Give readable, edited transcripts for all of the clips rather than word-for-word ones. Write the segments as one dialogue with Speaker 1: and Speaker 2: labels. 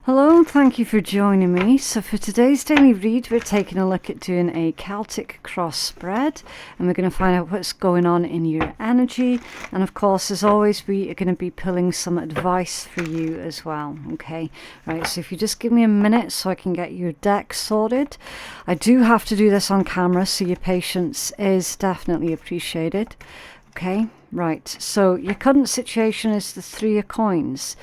Speaker 1: Hello, thank you for joining me. So for today's daily read, we're taking a look at doing a Celtic cross spread, and we're going to find out what's going on in your energy. And of course, as always, we are going to be pulling some advice for you as well. Okay, right, so if you just give me a minute so I can get your deck sorted. I do have to do this on camera, so your patience is definitely appreciated. Okay, right, so your current situation is the Three of Coins.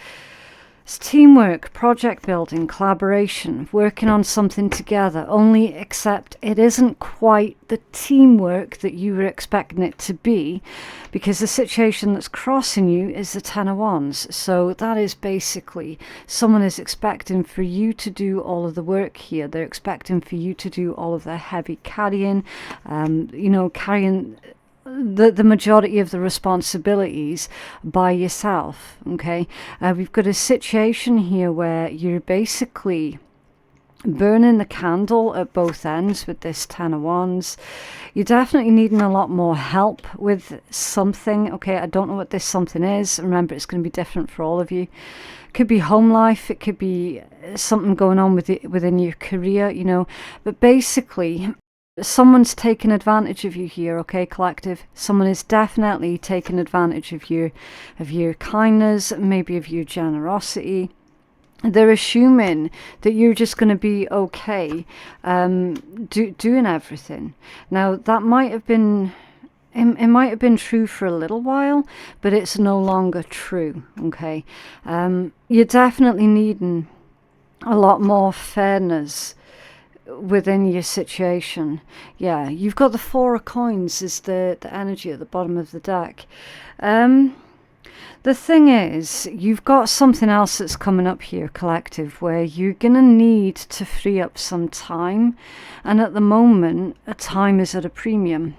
Speaker 1: It's teamwork, project building, collaboration, working on something together, only except it isn't quite the teamwork that you were expecting it to be, because the situation that's crossing you is the Ten of Wands. So that is basically someone is expecting for you to do all of the work here. They're expecting for you to do all of the heavy carrying, carrying the majority of the responsibilities by yourself. Okay, we've got a situation here where you're basically burning the candle at both ends with this Ten of Wands. You're definitely needing a lot more help with something. Okay, I don't know what this something is. Remember, it's going to be different for all of you. It could be home life, it could be something going on within your career, but basically someone's taking advantage of you here. Okay, collective, someone is definitely taking advantage of your kindness, maybe of your generosity. They're assuming that you're just going to be okay doing everything. Now that might have been it might have been true for a little while, but it's no longer true. Okay, you're definitely needing a lot more fairness within your situation. Yeah, you've got the Four of Coins as the energy at the bottom of the deck. The thing is, you've got something else that's coming up here, collective, where you're gonna need to free up some time, and at the moment time is at a premium.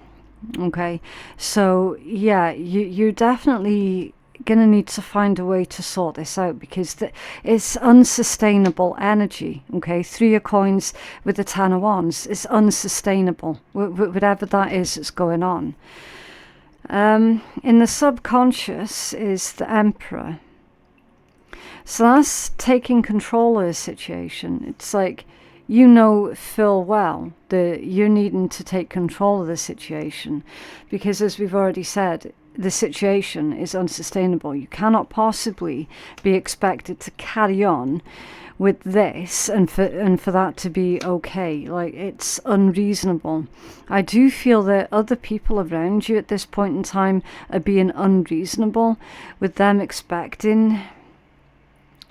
Speaker 1: Okay, so yeah, you're definitely gonna need to find a way to sort this out, because it's unsustainable energy. Okay, Three of Coins with the Ten of Wands is unsustainable, whatever that is that's going on. In the subconscious is the Emperor, so that's taking control of the situation. It's like, full well that you're needing to take control of the situation, because as we've already said, the situation is unsustainable. You cannot possibly be expected to carry on with this and for that to be okay. Like, it's unreasonable. I do feel that other people around you at this point in time are being unreasonable with them expecting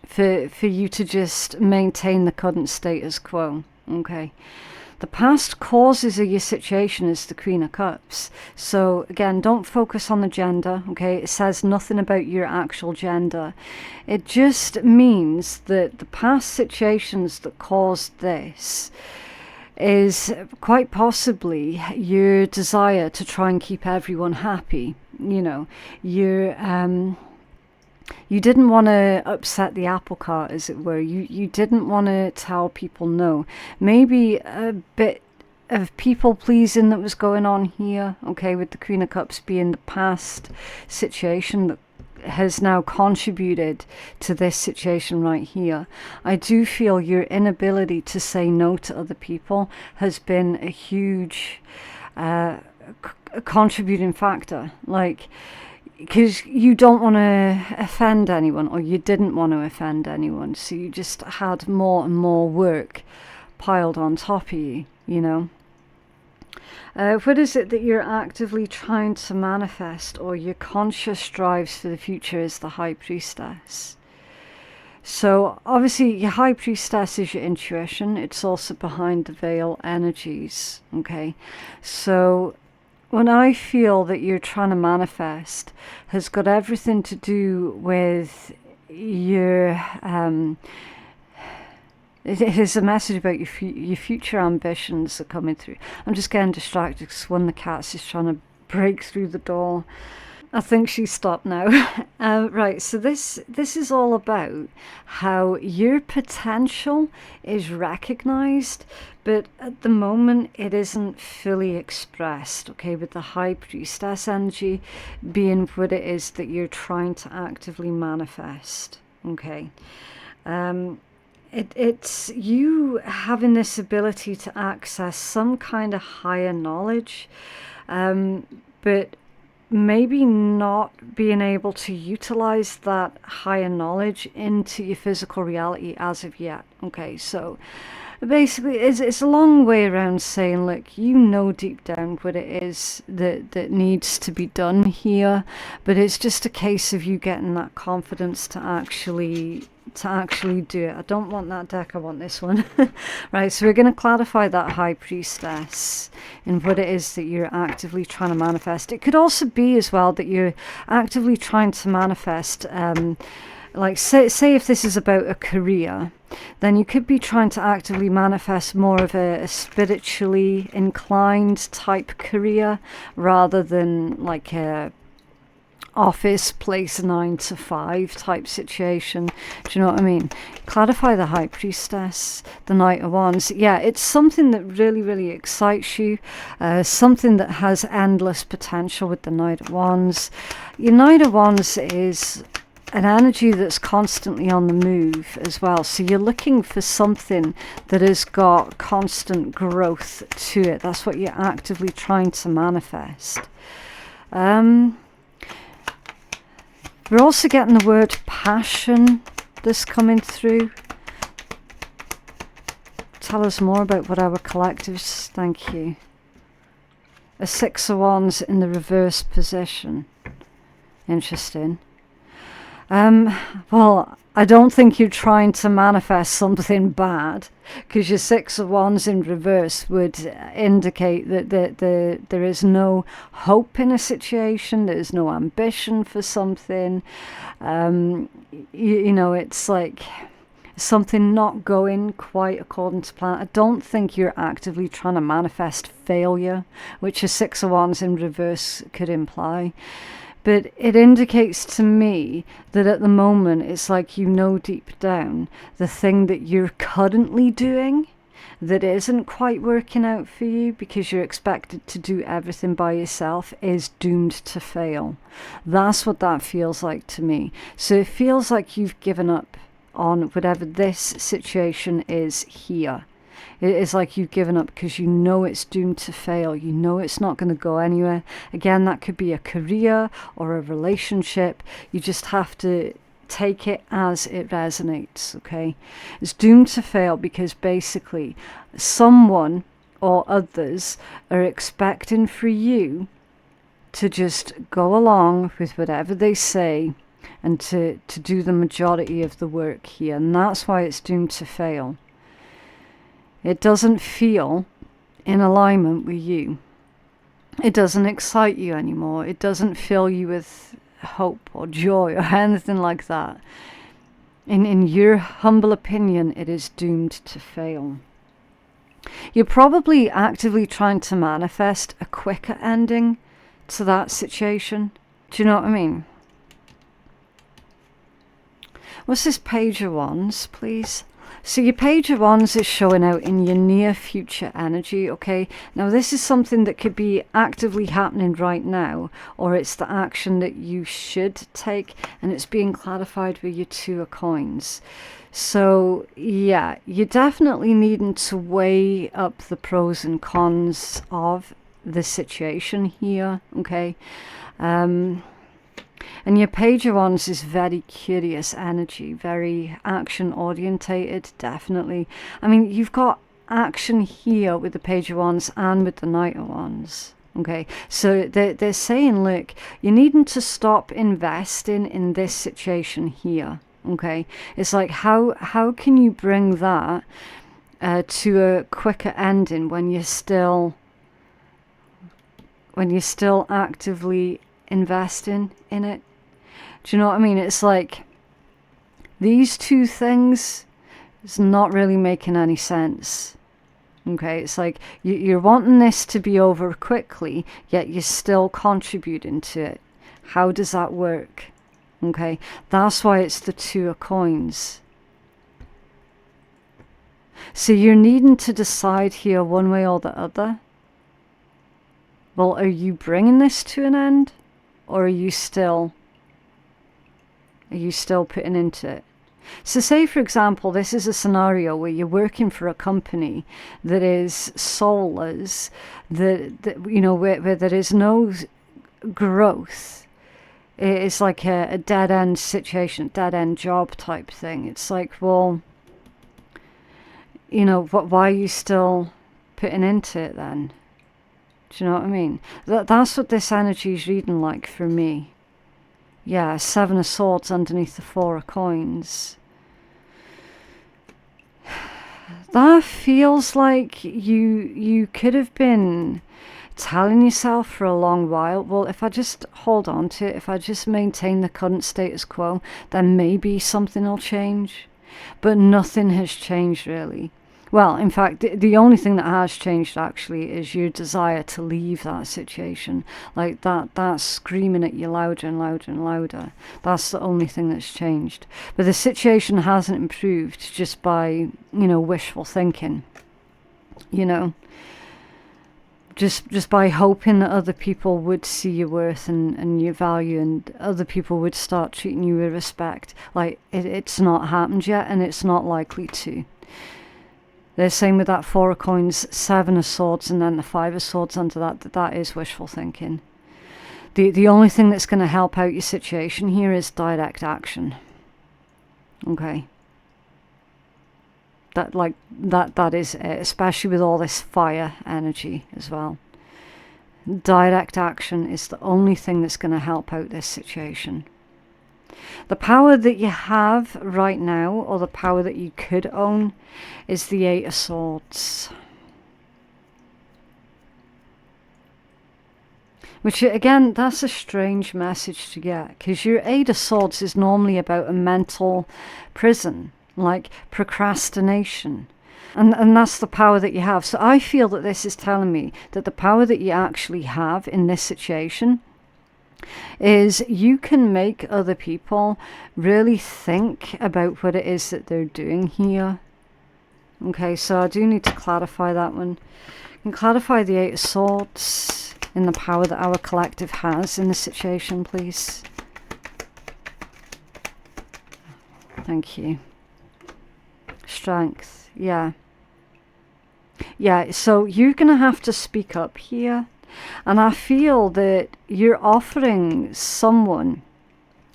Speaker 1: for you to just maintain the current status quo. Okay, the past causes of your situation is the Queen of Cups. So again, don't focus on the gender. Okay, it says nothing about your actual gender. It just means that the past situations that caused this is quite possibly your desire to try and keep everyone happy. You didn't want to upset the apple cart, as it were. You didn't want to tell people no. Maybe a bit of people pleasing that was going on here. Okay, with the Queen of Cups being the past situation that has now contributed to this situation right here. I do feel your inability to say no to other people has been a huge contributing factor. Like, because you don't want to offend anyone, or you didn't want to offend anyone, so you just had more and more work piled on top of you. What is it that you're actively trying to manifest, or your conscious drives for the future is the High Priestess. So obviously your High Priestess is your intuition. It's also behind the veil energies. Okay, so when I feel that you're trying to manifest has got everything to do with your it is a message about your future ambitions are coming through. I'm just getting distracted because one of the cats is trying to break through the door. I think she's stopped now. Right, so this is all about how your potential is recognized, but at the moment it isn't fully expressed. Okay, with the High Priestess energy being what it is that you're trying to actively manifest. Okay, it's you having this ability to access some kind of higher knowledge, but maybe not being able to utilize that higher knowledge into your physical reality as of yet. Okay, so basically it's a long way around saying, look, you know deep down what it is that needs to be done here, but it's just a case of you getting that confidence to actually do it. I don't want that deck, I want this one. Right, so we're going to clarify that High Priestess and what it is that you're actively trying to manifest. It could also be as well that you're actively trying to manifest, like say if this is about a career, then you could be trying to actively manifest more of a spiritually inclined type career rather than like a office place 9 to 5 type situation. Do you know what I mean? Clarify the High Priestess, the Knight of Wands. Yeah, it's something that really excites you, something that has endless potential with the Knight of Wands. Your Knight of Wands is an energy that's constantly on the move as well, so you're looking for something that has got constant growth to it. That's what you're actively trying to manifest. We're also getting the word passion that's coming through. Tell us more about what our collectives. Thank you. A Six of Wands in the reverse position. Interesting. Well, I don't think you're trying to manifest something bad, because your Six of Wands in reverse would indicate that there is no hope in a situation, there is no ambition for something. You know, it's like something not going quite according to plan. I don't think you're actively trying to manifest failure, which a Six of Wands in reverse could imply. But it indicates to me that at the moment, it's like, you know, deep down, the thing that you're currently doing that isn't quite working out for you because you're expected to do everything by yourself is doomed to fail. That's what that feels like to me. So it feels like you've given up on whatever this situation is here. It is like you've given up because you know it's doomed to fail. You know it's not going to go anywhere. Again, that could be a career or a relationship. You just have to take it as it resonates, okay? It's doomed to fail because basically someone or others are expecting for you to just go along with whatever they say and to do the majority of the work here. And that's why it's doomed to fail. It doesn't feel in alignment with you. It doesn't excite you anymore. It doesn't fill you with hope or joy or anything like that. In your humble opinion, it is doomed to fail. You're probably actively trying to manifest a quicker ending to that situation. Do you know what I mean? What's this Page of Wands, please? So your Page of Wands is showing out in your near future energy, okay? Now this is something that could be actively happening right now, or it's the action that you should take, and it's being clarified with your Two of Coins. So yeah, you're definitely needing to weigh up the pros and cons of the situation here, okay? And your Page of Wands is very curious energy, very action orientated, definitely. I mean, you've got action here with the Page of Wands and with the Knight of Wands. Okay, so they're saying, look, you're needing to stop investing in this situation here. Okay, it's like, how can you bring that to a quicker ending when you're still actively investing in it? Do you know what I mean? It's like these two things is not really making any sense. Okay, it's like you're wanting this to be over quickly, yet you're still contributing to it. How does that work? Okay, that's why it's the Two of Coins. So you're needing to decide here one way or the other. Well, are you bringing this to an end, or are you still putting into it? So say, for example, this is a scenario where you're working for a company that is soulless, that you know, where there is no growth. It's like a dead-end situation, dead-end job type thing. It's like, well, you know, why are you still putting into it then? Do you know what I mean? That's what this energy is reading like for me. Yeah, 7 of Swords underneath the 4 of Coins. That feels like you could have been telling yourself for a long while, well, if I just hold on to it, if I just maintain the current status quo, then maybe something will change. But nothing has changed really. Well, in fact, the only thing that has changed actually is your desire to leave that situation. Like that's screaming at you louder and louder and louder. That's the only thing that's changed. But the situation hasn't improved just by, you know, wishful thinking. You know, just by hoping that other people would see your worth and your value, and other people would start treating you with respect. Like it's not happened yet, and it's not likely to. They're saying with that 4 of Coins, 7 of Swords, and then the 5 of Swords under that is wishful thinking. The only thing that's going to help out your situation here is direct action. Okay. That is it, especially with all this fire energy as well. Direct action is the only thing that's going to help out this situation. The power that you have right now, or the power that you could own, is the 8 of Swords. Which, again, that's a strange message to get, because your 8 of Swords is normally about a mental prison, like procrastination. And that's the power that you have. So I feel that this is telling me that the power that you actually have in this situation is you can make other people really think about what it is that they're doing here. Okay, so I do need to clarify that one. You can clarify the 8 of Swords in the power that our collective has in this situation, please. Thank you. Strength, yeah. Yeah, so you're going to have to speak up here. And I feel that you're offering someone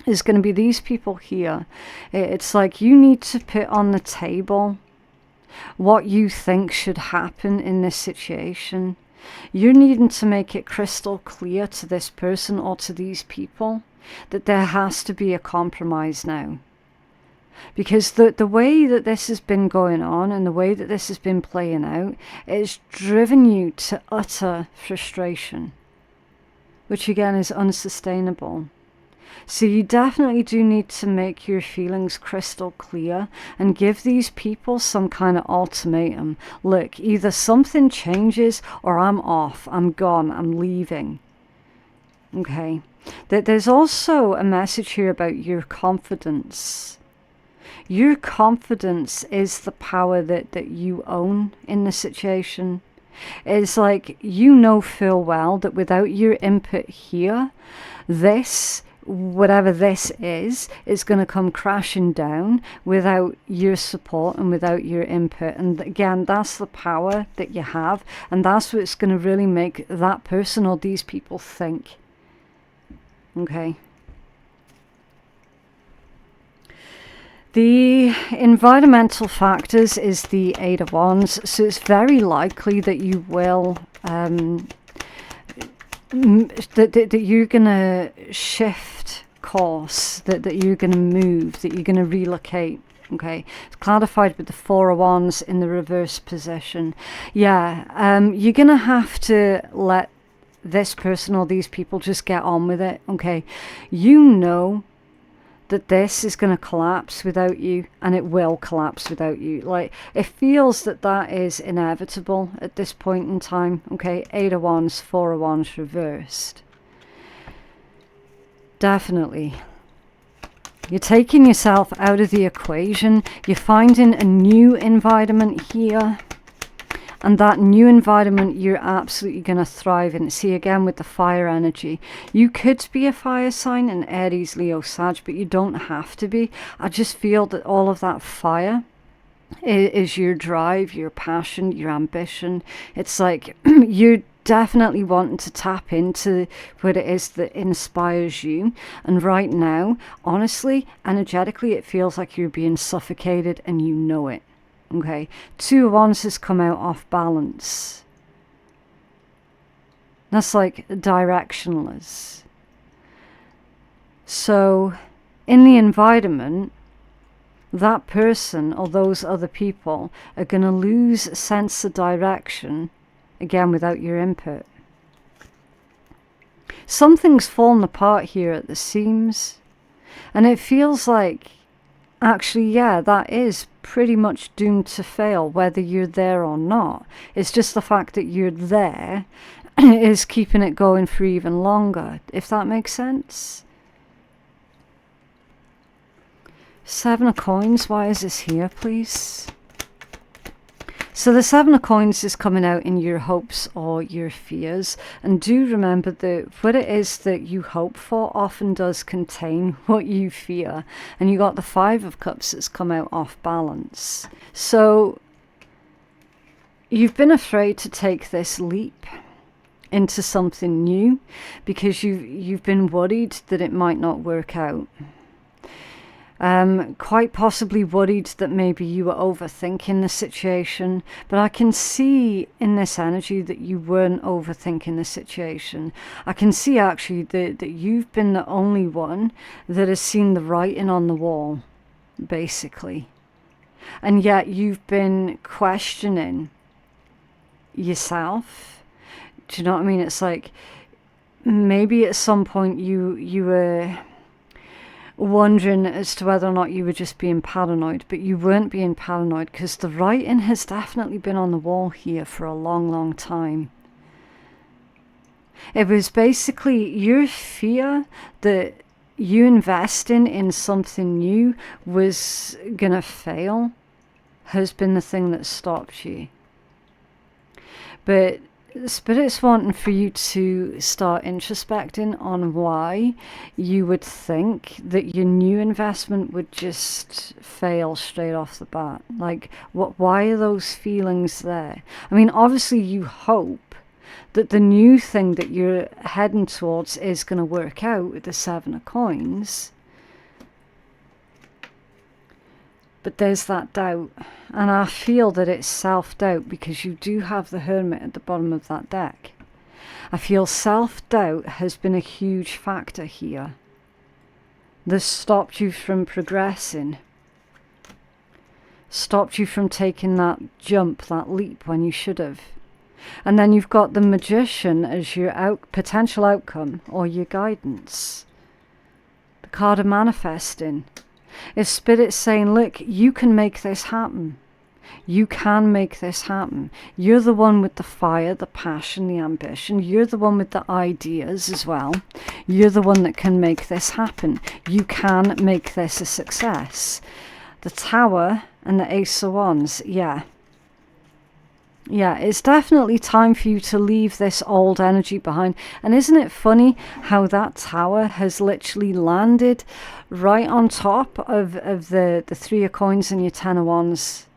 Speaker 1: is going to be these people here. It's like you need to put on the table what you think should happen in this situation. You're needing to make it crystal clear to this person or to these people that there has to be a compromise now. Because the way that this has been going on and the way that this has been playing out, it's driven you to utter frustration, which again is unsustainable. So you definitely do need to make your feelings crystal clear and give these people some kind of ultimatum. Look, either something changes or I'm off, I'm gone, I'm leaving. Okay. There's also a message here about your confidence. Your confidence is the power that you own in the situation. It's like you know full well that without your input here, this, whatever this is going to come crashing down without your support and without your input. And again, that's the power that you have, and that's what's going to really make that person or these people think. Okay. The environmental factors is the 8 of Wands, so it's very likely that you will, that you're going to shift course, that you're going to move, that you're going to relocate. Okay, it's clarified with the 4 of Wands in the reverse position. Yeah, you're going to have to let this person or these people just get on with it. Okay, you know that this is going to collapse without you, and it will collapse without you. Like, it feels that is inevitable at this point in time. Okay, 8 of Wands, 4 of Wands reversed. Definitely. You're taking yourself out of the equation. You're finding a new environment here. And that new environment, you're absolutely going to thrive in. See, again, with the fire energy, you could be a fire sign, an Aries, Leo, Sag, but you don't have to be. I just feel that all of that fire is your drive, your passion, your ambition. It's like you're definitely wanting to tap into what it is that inspires you. And right now, honestly, energetically, it feels like you're being suffocated and you know it. Okay, 2 of Wands has come out off balance. That's like directionless. So in the environment, that person or those other people are going to lose a sense of direction, again, without your input. Something's fallen apart here at the seams, and it feels like, actually, yeah, that is pretty much doomed to fail, whether you're there or not. It's just the fact that you're there is keeping it going for even longer, if that makes sense. 7 of Coins, why is this here, please? So the 7 of Coins is coming out in your hopes or your fears. And do remember that what it is that you hope for often does contain what you fear. And you got the 5 of Cups that's come out off balance. So you've been afraid to take this leap into something new because you've been worried that it might not work out. Quite possibly worried that maybe you were overthinking the situation, but I can see in this energy that you weren't overthinking the situation. I can see actually that you've been the only one that has seen the writing on the wall, basically. And yet you've been questioning yourself. Do you know what I mean? It's like maybe at some point you were wondering as to whether or not you were just being paranoid, but you weren't being paranoid because the writing has definitely been on the wall here for a long time. It was basically your fear that you investing in something new was gonna fail has been the thing that stopped you. But Spirit's wanting for you to start introspecting on why you would think that your new investment would just fail straight off the bat. Like, why are those feelings there? I mean, obviously you hope that the new thing that you're heading towards is going to work out with the 7 of Coins. But there's that doubt, and I feel that it's self-doubt because you do have the Hermit at the bottom of that deck. I feel self-doubt has been a huge factor here. This stopped you from progressing, stopped you from taking that jump, that leap when you should have. And then you've got the Magician as your potential outcome or your guidance. The card of manifesting. Is Spirit saying, look, you can make this happen. You can make this happen. You're the one with the fire, the passion, the ambition. You're the one with the ideas as well. You're the one that can make this happen. You can make this a success. The Tower and the Ace of Wands, yeah. Yeah, it's definitely time for you to leave this old energy behind. And isn't it funny how that Tower has literally landed right on top of the 3 of Coins and your 10 of Wands?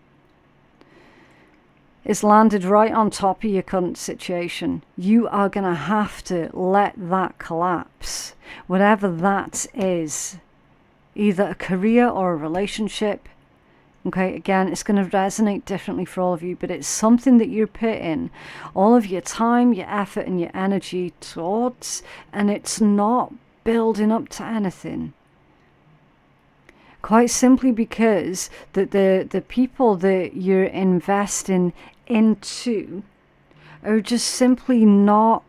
Speaker 1: It's landed right on top of your current situation. You are going to have to let that collapse. Whatever that is, either a career or a relationship. Okay, again, it's going to resonate differently for all of you, but it's something that you're putting all of your time, your effort, and your energy towards, and it's not building up to anything. Quite simply because the people that you're investing into are just simply not,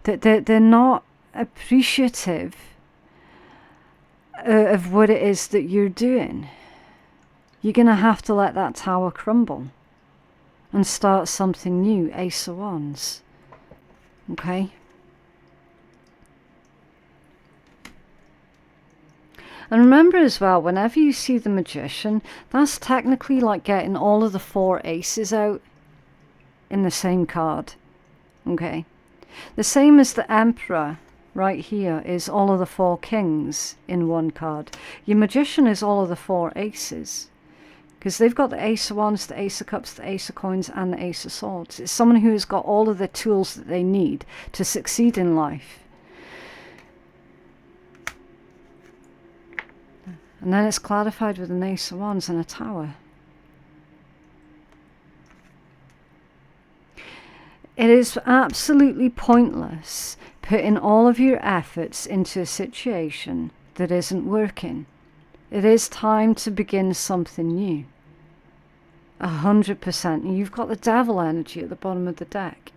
Speaker 1: that they're not appreciative of what it is that you're doing. You're going to have to let that tower crumble and start something new. Ace of Wands. Okay? And remember as well, whenever you see the Magician, that's technically like getting all of the 4 aces out. in the same card. Okay. The same as the Emperor right here is all of the 4 kings in one card. Your Magician is all of the 4 aces. Because they've got the Ace of Wands, the Ace of Cups, the Ace of Coins, and the Ace of Swords. It's someone who has got all of the tools that they need to succeed in life. And then it's clarified with an Ace of Wands and a Tower. It is absolutely pointless putting all of your efforts into a situation that isn't working. It is time to begin something new. 100%. You've got the Devil energy at the bottom of the deck.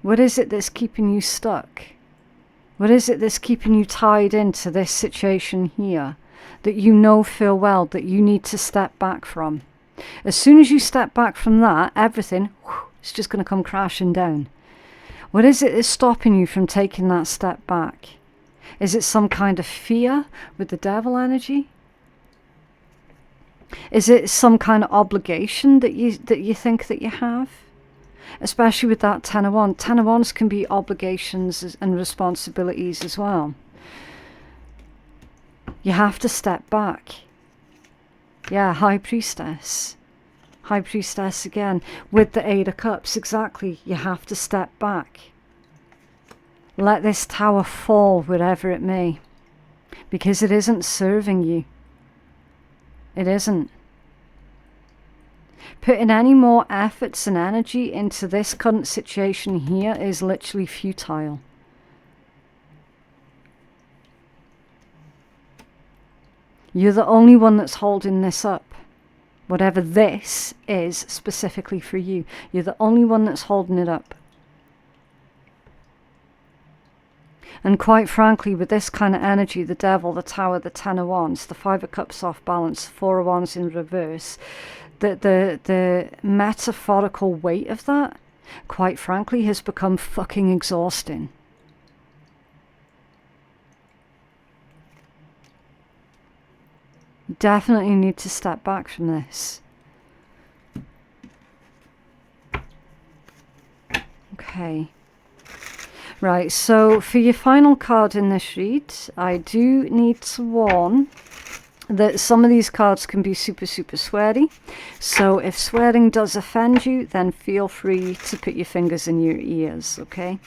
Speaker 1: What is it that's keeping you stuck? What is it that's keeping you tied into this situation here that you know full well that you need to step back from? As soon as you step back from that, everything is just going to come crashing down. What is it that's stopping you from taking that step back? Is it some kind of fear with the Devil energy? Is it some kind of obligation that you think that you have? Especially with that Ten of Wands. Ten of Wands can be obligations and responsibilities as well. You have to step back. Yeah, High Priestess. High Priestess again. With the Eight of Cups, exactly. You have to step back. Let this tower fall wherever it may. Because it isn't serving you. It isn't. Putting any more efforts and energy into this current situation here is literally futile. You're the only one that's holding this up. Whatever this is specifically for you. You're the only one that's holding it up. And quite frankly, with this kind of energy, the Devil, the Tower, the Ten of Wands, the Five of Cups off balance, Four of Wands in reverse, the metaphorical weight of that, quite frankly, has become fucking exhausting. Definitely need to step back from this. Okay. Right, so for your final card in this read, I do need to warn that some of these cards can be super, super sweary. So if swearing does offend you, then feel free to put your fingers in your ears, okay?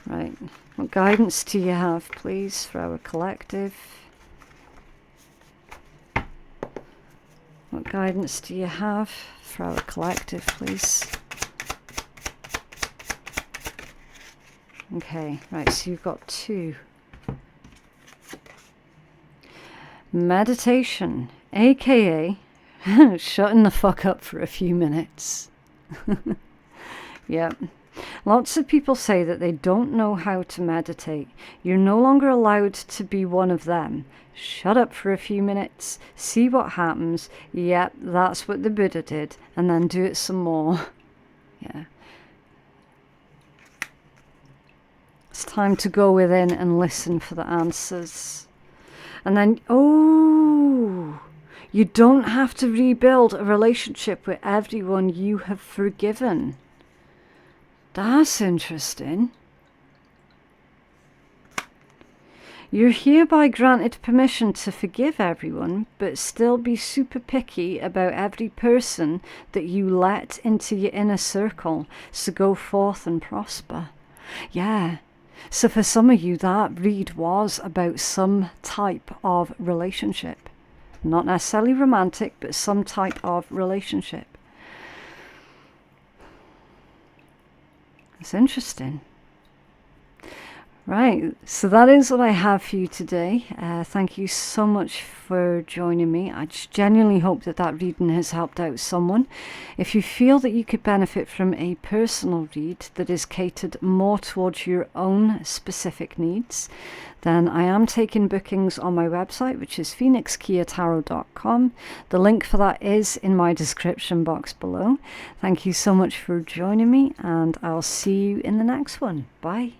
Speaker 1: Right, what guidance do you have, please, for our collective? What guidance do you have for our collective, please? Okay, right, so you've got 2. Meditation, aka shutting the fuck up for a few minutes. Yep. Lots of people say that they don't know how to meditate. You're no longer allowed to be one of them. Shut up for a few minutes, see what happens. Yep, that's what the Buddha did, and then do it some more. Yeah. It's time to go within and listen for the answers. And then, oh, you don't have to rebuild a relationship with everyone you have forgiven. That's interesting. You're hereby granted permission to forgive everyone, but still be super picky about every person that you let into your inner circle. So go forth and prosper. Yeah. So for some of you, that read was about some type of relationship. Not necessarily romantic, but some type of relationship. It's interesting. Right, so that is what I have for you today. Thank you so much for joining me. I just genuinely hope that that reading has helped out someone. If you feel that you could benefit from a personal read that is catered more towards your own specific needs, then I am taking bookings on my website, which is phoenixkeiatarot.com. The link for that is in my description box below. Thank you so much for joining me, and I'll see you in the next one. Bye.